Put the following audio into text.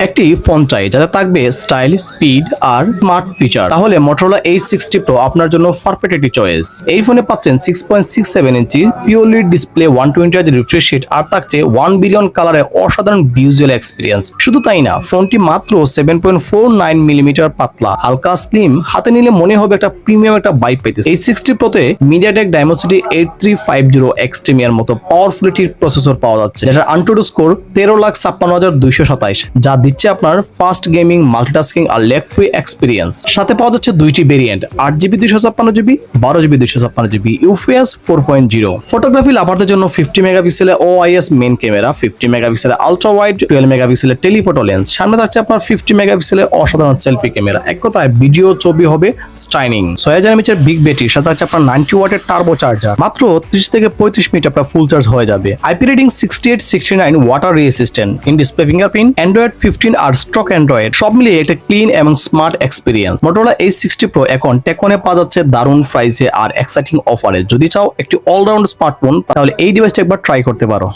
একটি ফোন চাই যাতে থাকবে স্টাইল, স্পিড আর স্মার্ট ফিচার, তাহলে Motorola H60 Pro আপনার জন্য পারফেক্ট একটি চয়েস। এই ফোনে পাচ্ছেন 6.67 inch purely display, 120 hertz refresh rate আর থাকছে 1 বিলিয়ন কালারের অসাধারণ ভিজুয়াল এক্সপিরিয়েন্স। শুধু তাই না, ফোনটি মাত্র 7.49 মিলিমিটার পাতলা, হালকা স্লিম, হাতে নিলে মনে হবে একটা প্রিমিয়াম একটা বাইক পেতেছে। H60 Pro তে MediaTek Dimensity 8350 Extreme এর মতো পাওয়ারফুল একটি প্রসেসর পাওয়া যাচ্ছে, যেটার AnTuTu স্কোর 13,56,227, যা দিচ্ছে আপনার ফাস্ট গেমিং, মাল্টিটাস্কিং আর ল্যাগ ফ্রি এক্সপিরিয়েন্স। সাথে পাওয়া যাচ্ছে দুইটি variant, 8GB 256GB, 12GB 256GB, UFS 4.0। Photography লাভারদের জন্য 50 মেগাপিক্সেলের OIS মেইন ক্যামেরা, 50 মেগাপিক্সেলের আলট্রা ওয়াইড, 12 মেগাপিক্সেলের টেলিফটো লেন্স, সামনে থাকছে আপনার 50 মেগাপিক্সেলের অসাধারণ সেলফি ক্যামেরা। এক কথায় ভিডিও ছবি হবে স্টাইনিং। 6000 mAh বিগ ব্যাটারি, সাথে থাকছে আপনার 90 ওয়াটের টার্বো চার্জার। মাত্র 30 থেকে 35 মিনিট আপনার ফুল চার্জ হয়ে যাবে। IP rating 68/69, water resistant, in display fingerprint, Android 15 আর স্টক অ্যান্ড্রয়েড, সব মিলিয়ে একটা ক্লিন এবং smart experience. Motorola H60 Pro এখন টেকনে পাওয়া যাচ্ছে দারুণ প্রাইসে আর এক্সাইটিং অফারে। যদি চাও একটি অলরাউন্ড স্মার্টফোন, তাহলে এই ডিভাইসটা একবার ট্রাই করতে পারো।